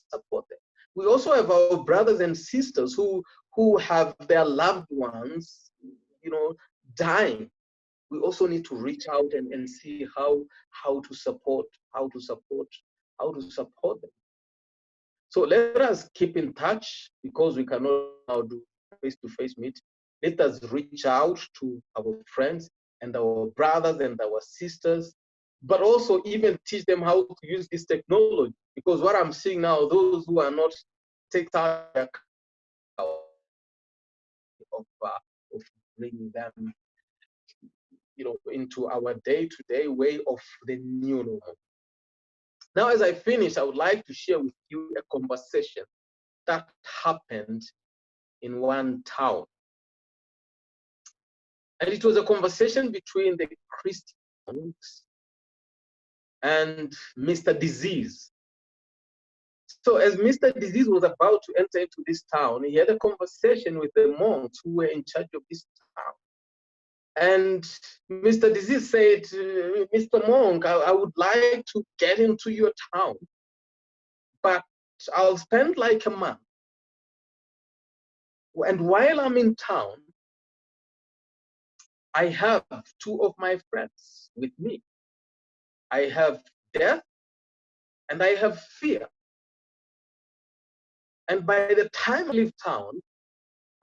[SPEAKER 16] support them. We also have our brothers and sisters who have their loved ones, dying. We also need to reach out and see how to support them. So let us keep in touch, because we cannot now do face-to-face meetings. Let us reach out to our friends and our brothers and our sisters, but also even teach them how to use this technology. Because what I'm seeing now, those who are not taking care of bringing them, into our day-to-day way of the new normal. Now, as I finish, I would like to share with you a conversation that happened in one town. And it was a conversation between the Christians and Mr. Disease. So as Mr. Disease was about to enter into this town, he had a conversation with the monks who were in charge of this town. And Mr. Disease said, Mr. Monk, I would like to get into your town, but I'll spend like a month. And while I'm in town, I have two of my friends with me. I have death and I have fear. And by the time I leave town,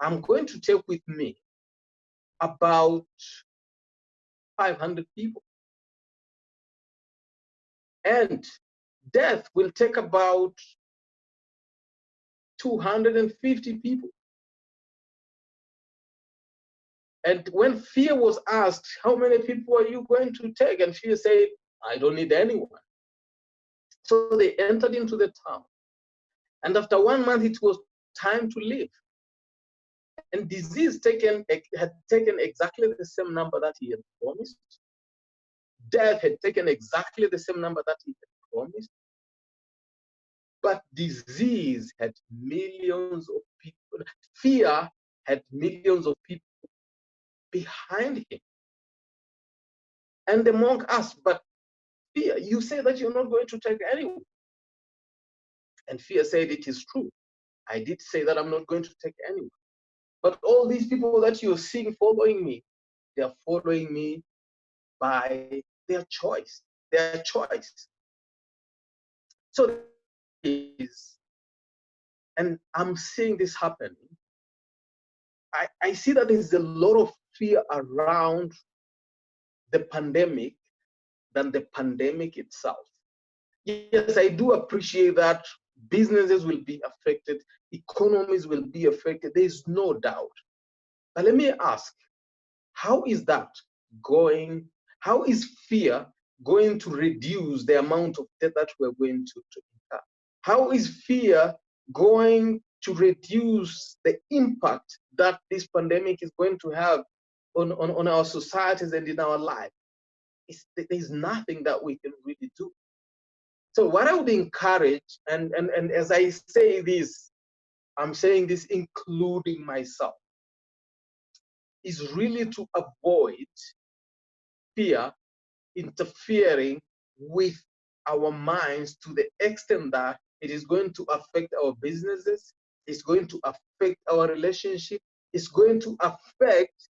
[SPEAKER 16] I'm going to take with me about 500 people. And death will take about 250 people. And when fear was asked, how many people are you going to take? And fear said, I don't need anyone. So they entered into the town. And after 1 month, it was time to leave. And Disease had taken exactly the same number that he had promised. Death had taken exactly the same number that he had promised. But Disease had millions of people. Fear had millions of people behind him. And the monk asked, but Fear, you say that you're not going to take anyone. And Fear said, it is true. I did say that I'm not going to take anyone. But all these people that you're seeing following me, they're following me by their choice. Their choice. So and I'm seeing this happening. I see that there's a lot of fear around the pandemic than the pandemic itself. Yes, I do appreciate that businesses will be affected, economies will be affected, there's no doubt. But let me ask, how is that going? How is fear going to reduce the amount of debt that we're going to incur? How is fear going to reduce the impact that this pandemic is going to have on our societies and in our life? There's nothing that we can really do. So what I would encourage, and as I say this, I'm saying this including myself, is really to avoid fear interfering with our minds to the extent that it is going to affect our businesses, it's going to affect our relationship, is going to affect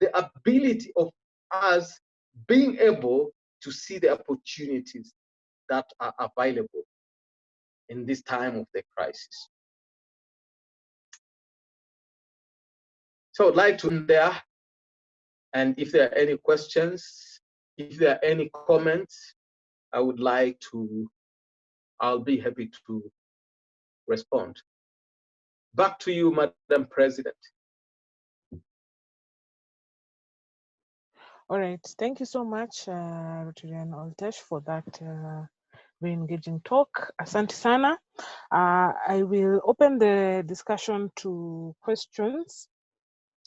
[SPEAKER 16] the ability of us being able to see the opportunities that are available in this time of the crisis. So I'd like to end there. And if there are any questions, if there are any comments, I'll be happy to respond. Back to you, Madam President.
[SPEAKER 1] All right, thank you so much, Rotarian Oltesh, for that very engaging talk. Asante sana. I will open the discussion to questions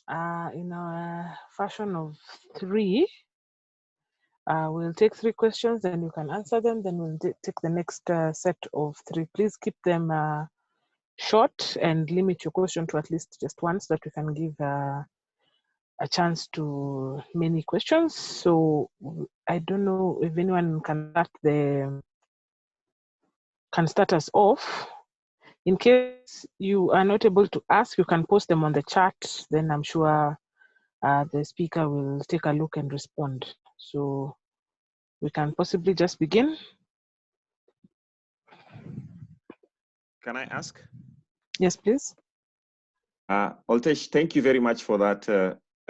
[SPEAKER 1] in a fashion of 3. We'll take 3 questions, then you can answer them, then we'll take the next set of 3. Please keep them short and limit your question to at least just one so that we can give a chance to many questions. So I don't know if anyone can start us off. In case you are not able to ask, you can post them on the chat. Then I'm sure the speaker will take a look and respond. So we can possibly just begin.
[SPEAKER 11] Can I ask?
[SPEAKER 1] Yes, please.
[SPEAKER 11] Oltesh, thank you very much for that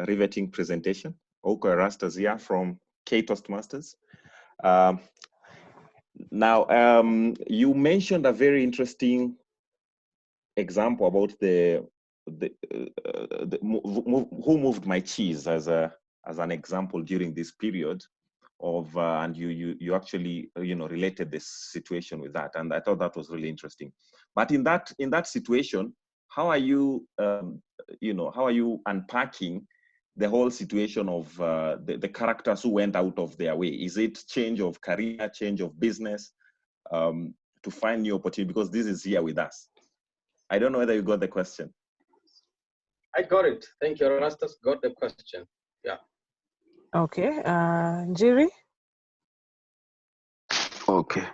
[SPEAKER 11] riveting presentation. Oko Erastus here from Toastmasters. Now, you mentioned a very interesting example about who moved my cheese as an example during this period of, and you actually related this situation with that, and I thought that was really interesting. But in that situation, how are you how are you unpacking the whole situation of the characters who went out of their way? Is it change of career, change of business, to find new opportunity? Because this is here with us. I don't know whether you got the question.
[SPEAKER 16] I got it. Thank you, Erastus. Got the question. Yeah.
[SPEAKER 1] Okay. Njiri?
[SPEAKER 18] Okay.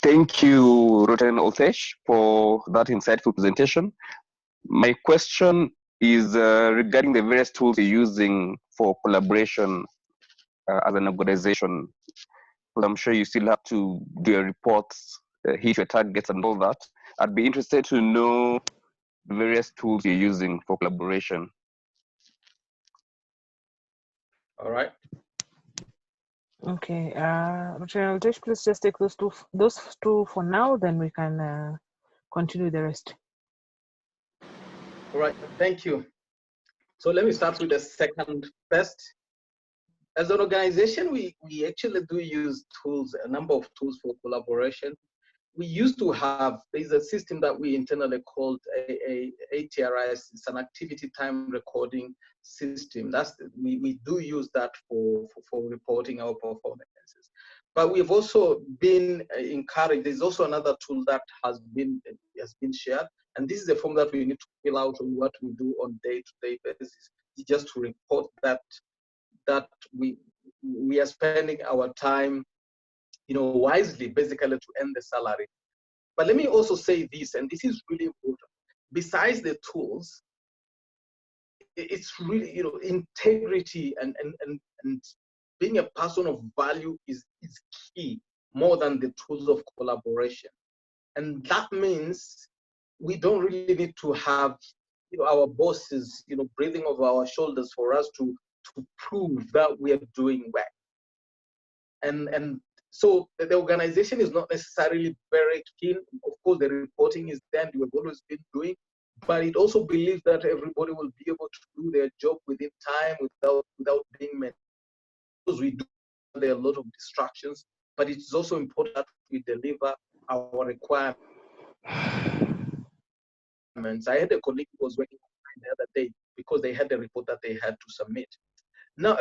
[SPEAKER 18] Thank you, Rotarian Oltesh, for that insightful presentation. My question is regarding the various tools you're using for collaboration as an organization. Well, I'm sure you still have to do your reports, hit your targets and all that. I'd be interested to know the various tools you're using for collaboration.
[SPEAKER 16] All right.
[SPEAKER 1] Okay. Rotarian Oltesh, please just take those two for now, then we can continue the rest.
[SPEAKER 16] All right. Thank you. So let me start with the second best. As an organization, we actually do use tools, a number of tools for collaboration. We used to have, there's a system that we internally called ATRS. It's an activity time recording system. We do use that for reporting our performances. But we've also been encouraged. There's also another tool that has been shared, and this is the form that we need to fill out on what we do on day-to-day basis, just to report that we are spending our time wisely, basically to earn the salary. But let me also say this, and this is really important. Besides the tools, it's really, integrity and being a person of value is key, more than the tools of collaboration. And that means we don't really need to have our bosses breathing over our shoulders for us to prove that we are doing well. And so the organization is not necessarily very keen. Of course, the reporting is there, and we've always been doing, but it also believes that everybody will be able to do their job within time without being met. Because we do, there are a lot of distractions, but it's also important that we deliver our requirements. I had a colleague who was working the other day because they had a report that they had to submit. Now,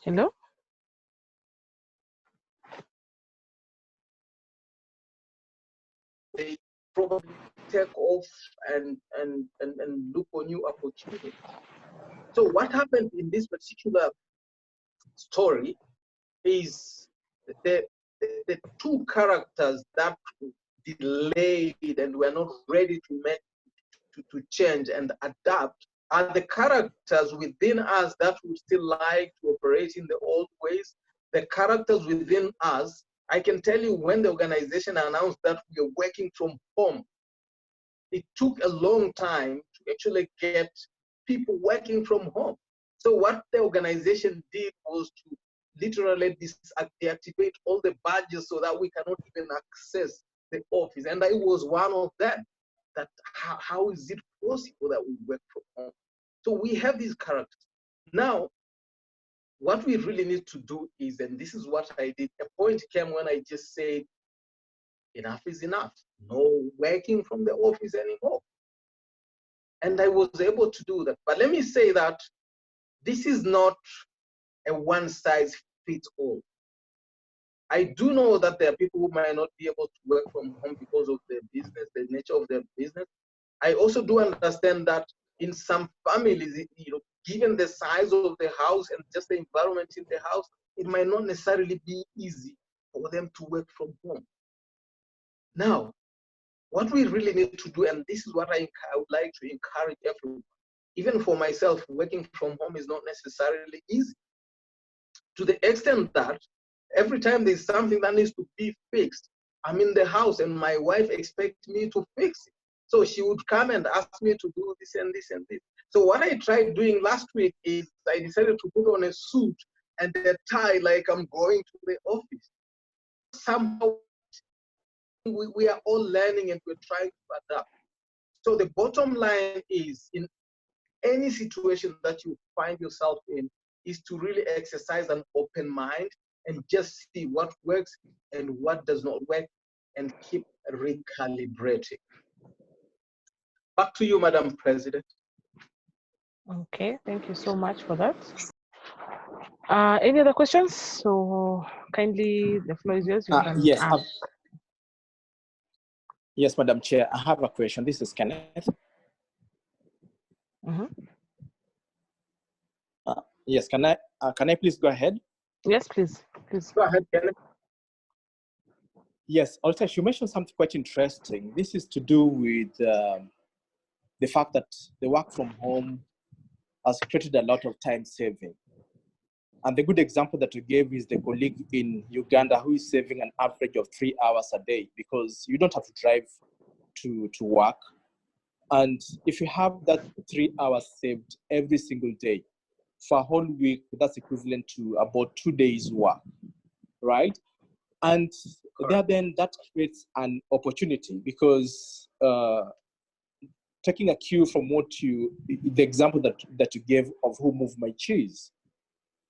[SPEAKER 1] Hello?
[SPEAKER 16] They probably take off and look for new opportunities. So what happened in this particular story is the two characters that delayed and were not ready to make to change and adapt are the characters within us that would still like to operate in the old ways. The characters within us, I can tell you, when the organization announced that we are working from home, it took a long time to actually get people working from home. So what the organization did was to literally deactivate all the badges so that we cannot even access the office. And I was one of them. That how is it possible that we work from home? So we have these characters. Now, what we really need to do is, and this is what I did, a point came when I just said, enough is enough. No working from the office anymore. And I was able to do that. But let me say that this is not a one-size-fits-all. I do know that there are people who might not be able to work from home because of their business, the nature of their business. I also do understand that in some families, given the size of the house and just the environment in the house, it might not necessarily be easy for them to work from home. Now, what we really need to do, and this is what I would like to encourage everyone, even for myself, working from home is not necessarily easy. To the extent that every time there's something that needs to be fixed, I'm in the house and my wife expects me to fix it. So she would come and ask me to do this and this and this. So what I tried doing last week is I decided to put on a suit and a tie like I'm going to the office. Somehow we are all learning and we're trying to adapt. So the bottom line is, in any situation that you find yourself in, is to really exercise an open mind and just see what works and what does not work and keep recalibrating. Back to you, Madam President.
[SPEAKER 1] Okay, thank you so much for that. Any other questions? So kindly, the floor is yours. You can
[SPEAKER 19] Yes,
[SPEAKER 1] ask.
[SPEAKER 19] Yes, Madam Chair, I have a question. This is Kenneth. Yes, can I please go ahead?
[SPEAKER 1] Yes, please.
[SPEAKER 16] Go ahead, Kenneth.
[SPEAKER 19] Yes, Oltesh, you mentioned something quite interesting. This is to do with the fact that the work from home has created a lot of time saving. And the good example that you gave is the colleague in Uganda who is saving an average of 3 hours a day because you don't have to drive to work. And if you have that 3 hours saved every single day for a whole week, that's equivalent to about 2 days work, right? And then that creates an opportunity because taking a cue from the example that you gave of who moved my cheese,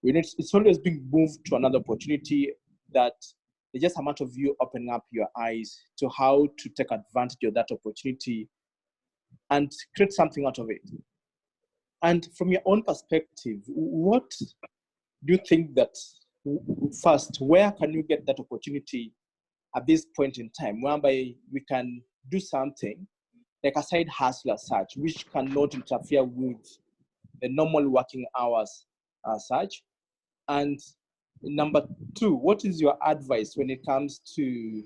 [SPEAKER 19] it's always being moved to another opportunity that it's just a matter of you opening up your eyes to how to take advantage of that opportunity and create something out of it. And from your own perspective, what do you think that, first, where can you get that opportunity at this point in time, whereby we can do something like a side hustle as such, which cannot interfere with the normal working hours as such? And number two, what is your advice when it comes to,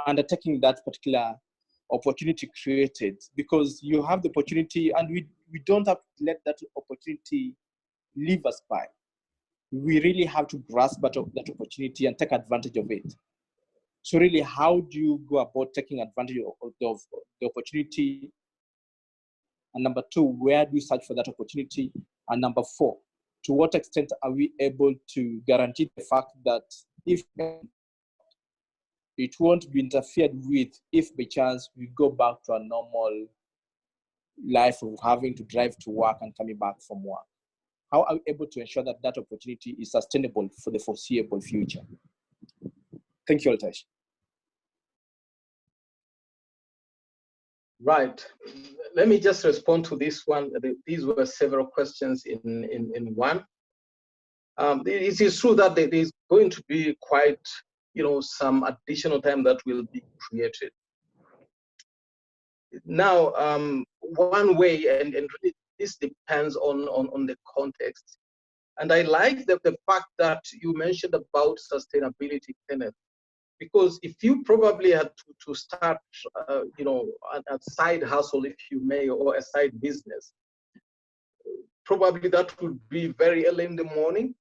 [SPEAKER 19] undertaking that particular opportunity created? Because you have the opportunity and we don't have to let that opportunity leave us by. We really have to grasp that opportunity and take advantage of it. So really, how do you go about taking advantage of the opportunity? And number two, where do you search for that opportunity? And number four, to what extent are we able to guarantee the fact that if it won't be interfered with, if by chance we go back to a normal life of having to drive to work and coming back from work? How are we able to ensure that that opportunity is sustainable for the foreseeable future? Thank you, Oltesh.
[SPEAKER 16] Right. Let me just respond to this one. These were several questions in one. It is true that there is going to be quite, some additional time that will be created. Now, one way, and really this depends on the context. And I like the fact that you mentioned about sustainability, Kenneth, because if you probably had to start, a side hustle, if you may, or a side business, probably that would be very early in the morning,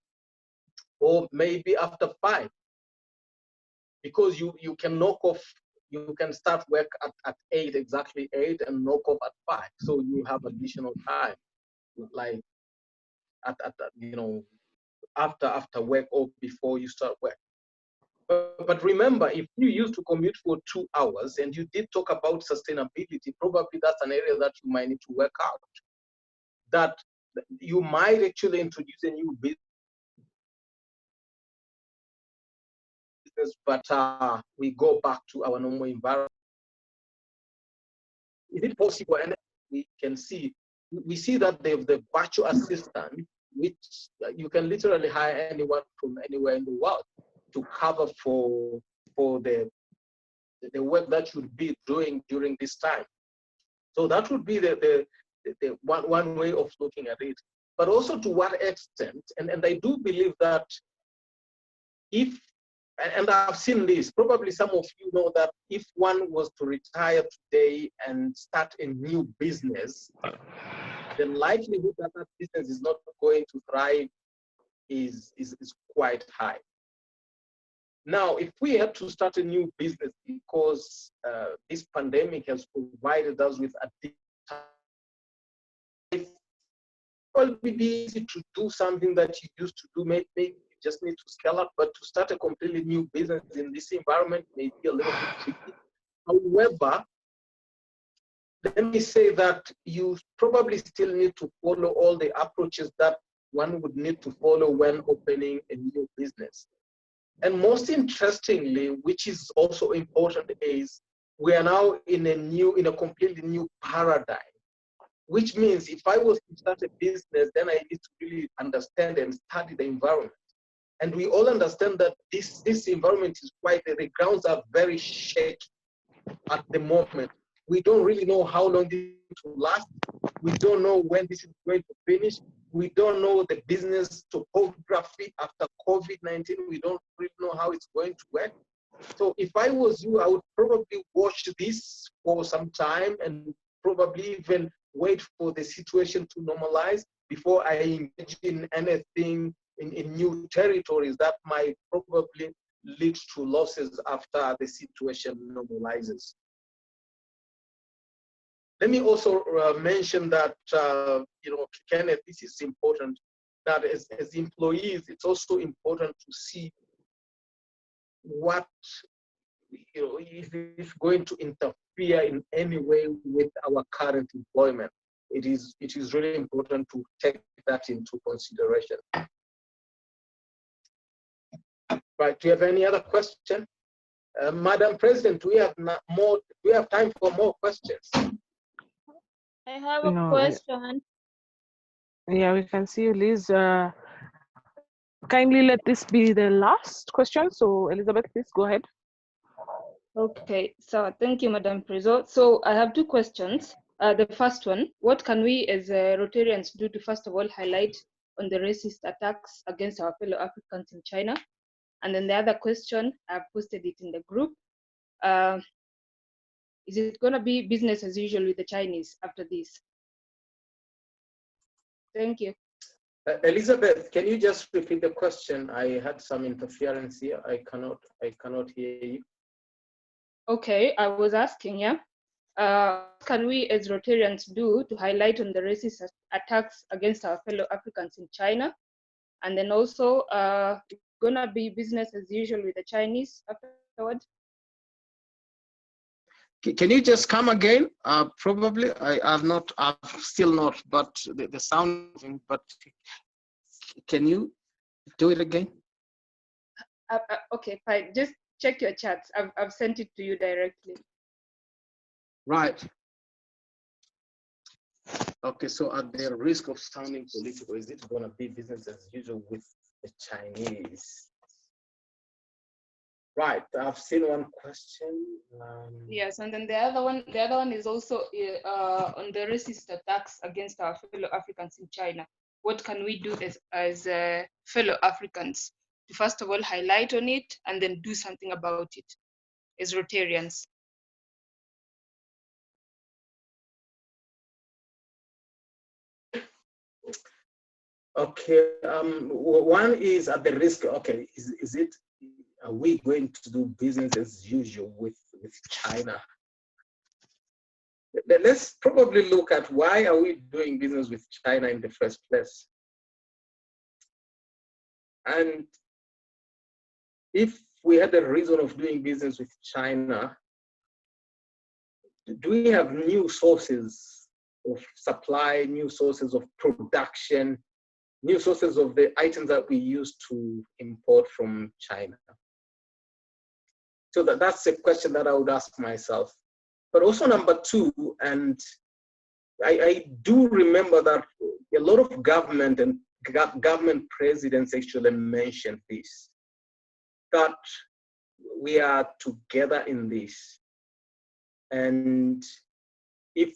[SPEAKER 16] or maybe after 5, because you can knock off, you can start work at 8, exactly 8, and knock off at 5. So you have additional time, like after work or before you start work. But remember, if you used to commute for 2 hours and you did talk about sustainability, probably that's an area that you might need to work out. That you might actually introduce a new business, but we go back to our normal environment. Is it possible? And we can see, we see that the virtual assistant, which you can literally hire anyone from anywhere in the world to cover for the work that you'll be doing during this time. So that would be the one way of looking at it. But also to what extent, and I do believe that if, and I've seen this, probably some of you know that if one was to retire today and start a new business, the likelihood that that business is not going to thrive is quite high. Now, if we had to start a new business because this pandemic has provided us with additional time, it will be easy to do something that you used to do. Maybe you just need to scale up, but to start a completely new business in this environment may be a little bit tricky. However, let me say that you probably still need to follow all the approaches that one would need to follow when opening a new business. And most interestingly, which is also important, is we are now in a completely new paradigm, which means if I was to start a business, then I need to really understand and study the environment. And we all understand that this environment is the grounds are very shaky at the moment. We don't really know how long this will last. We don't know when this is going to finish. We don't know the business topography after COVID-19. We don't really know how it's going to work. So if I was you, I would probably watch this for some time and probably even wait for the situation to normalize before I engage in anything in new territories that might probably lead to losses after the situation normalizes. Let me also mention that, Kenneth, this is important, that as employees, it's also important to see what, if it's going to interfere in any way with our current employment. It is really important to take that into consideration. Right, do you have any other question? Madam President, do we have time for more questions?
[SPEAKER 17] I have a question.
[SPEAKER 1] Yeah, we can see you, Liz. Kindly let this be the last question. So, Elizabeth, please go ahead.
[SPEAKER 20] Okay, so thank you, Madam Prezo. So I have 2 questions. The first one, what can we as Rotarians do to first of all highlight on the racist attacks against our fellow Africans in China? And then the other question, I've posted it in the group. Is it going to be business as usual with the Chinese after this? Thank you.
[SPEAKER 16] Elizabeth, can you just repeat the question? I had some interference here. I cannot hear you.
[SPEAKER 20] Okay, I was asking, what can we as Rotarians do to highlight on the racist attacks against our fellow Africans in China? And then also, gonna be business as usual with the Chinese afterwards?
[SPEAKER 16] Can you just come again? Probably I've still not, but the sound, but can you do it again?
[SPEAKER 20] Okay, fine. Just check your chats. I've sent it to you directly.
[SPEAKER 16] Right. Okay, so at the risk of sounding political, is it going to be business as usual with Chinese. Right, I've seen one question.
[SPEAKER 20] Yes, and then the other one is also on the racist attacks against our fellow Africans in China. What can we do as fellow Africans to first of all highlight on it and then do something about it as Rotarians?
[SPEAKER 16] Okay, one is at the risk. Okay, are we going to do business as usual with China? Let's probably look at why are we doing business with China in the first place? And if we had a reason of doing business with China, do we have new sources of supply, new sources of production, new sources of the items that we use to import from China? So that's a question that I would ask myself. But also number two, and I do remember that a lot of government and government presidents actually mentioned this, that we are together in this. And if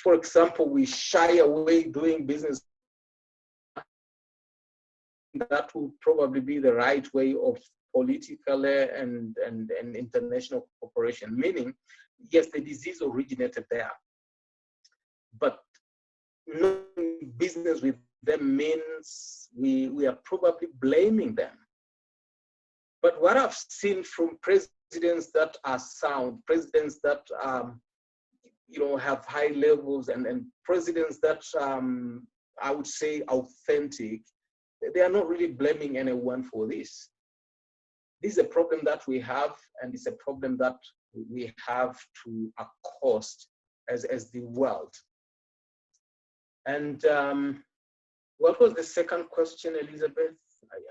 [SPEAKER 16] for example, we shy away doing business, that would probably be the right way of political and international cooperation, meaning, yes, the disease originated there, but no business with them means we are probably blaming them. But what I've seen from presidents that are sound, presidents that have high levels, and presidents that I would say authentic, they are not really blaming anyone for this. This is a problem that we have, and it's a problem that we have to accost as the world. And what was the second question, Elizabeth?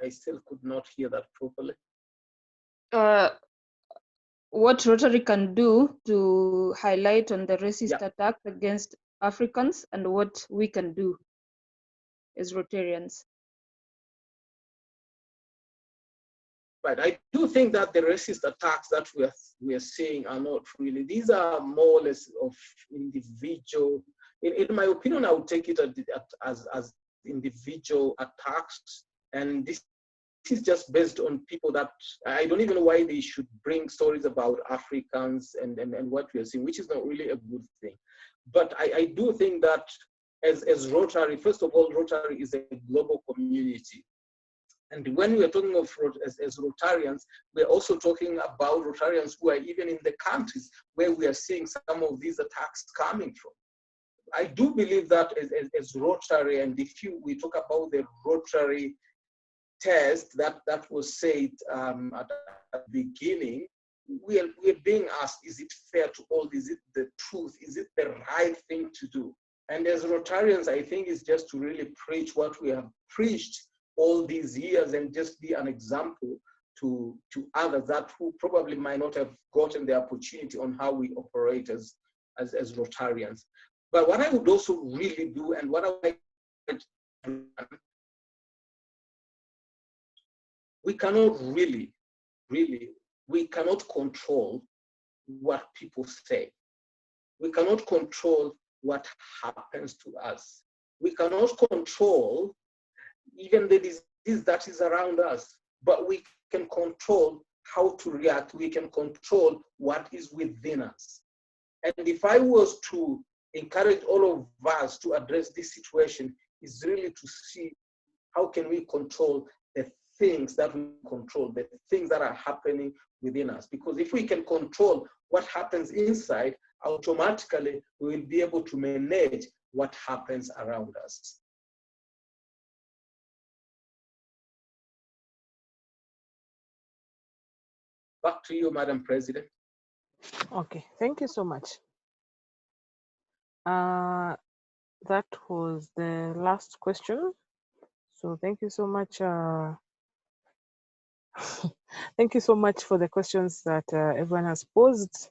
[SPEAKER 16] I still could not hear that properly.
[SPEAKER 20] What Rotary can do to highlight on the racist attacks against Africans and what we can do as Rotarians.
[SPEAKER 16] Right, I do think that the racist attacks that we are seeing are not really, these are more or less of individual, in my opinion, I would take it as individual attacks, and this is just based on people that, I don't even know why they should bring stories about Africans and what we are seeing, which is not really a good thing. But I do think that as Rotary, first of all, Rotary is a global community. And when we are talking of as Rotarians, we're also talking about Rotarians who are even in the countries where we are seeing some of these attacks coming from. I do believe that as Rotary, and if we talk about the Rotary test that was said at the beginning, we are being asked, is it fair to all? Is it the truth? Is it the right thing to do? And as Rotarians, I think it's just to really preach what we have preached all these years and just be an example to others that who probably might not have gotten the opportunity on how we operate as Rotarians. But what I would also really do, and what I would do, we cannot really, we cannot control what people say. We cannot control what happens to us. We cannot control even the disease that is around us, but we can control how to react. We can control what is within us. And if I was to encourage all of us to address this situation, is really to see how can we control the things that we control, the things that are happening within us. Because if we can control what happens inside, automatically we will be able to manage what happens around us. Back to you, Madam President.
[SPEAKER 1] Okay, thank you so much. That was the last question. So thank you so much. Thank you so much for the questions that everyone has posed.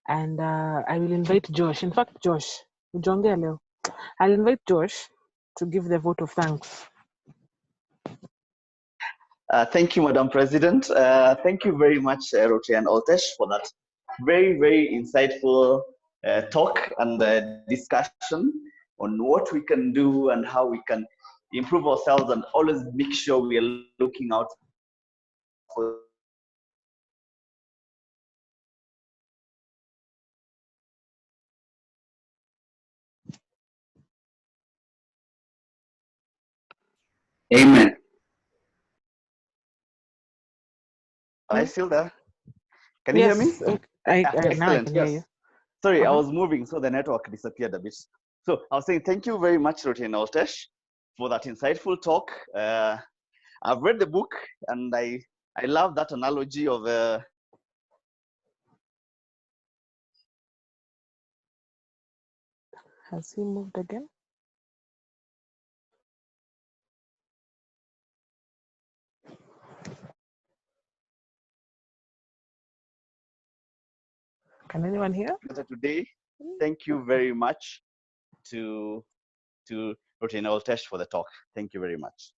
[SPEAKER 1] And I will invite Josh. In fact, Josh, I'll invite Josh to give the vote of thanks.
[SPEAKER 21] Thank you, Madam President. Thank you very much, Rotary and Oltesh, for that very, very insightful talk and discussion on what we can do and how we can improve ourselves and always make sure we are looking out for
[SPEAKER 22] Amen.
[SPEAKER 21] Am I still there? Can you hear me?
[SPEAKER 1] Yes, now I
[SPEAKER 21] Excellent.
[SPEAKER 1] can hear
[SPEAKER 21] Yes.
[SPEAKER 1] you.
[SPEAKER 21] Sorry, I was moving, so the network disappeared a bit. So I was saying thank you very much, Rotary and Oltesh, for that insightful talk. I've read the book, and I love that analogy of
[SPEAKER 1] Has he moved again? Can anyone hear?
[SPEAKER 21] today. Thank you very much to Rotary and Oltesh for the talk. Thank you very much.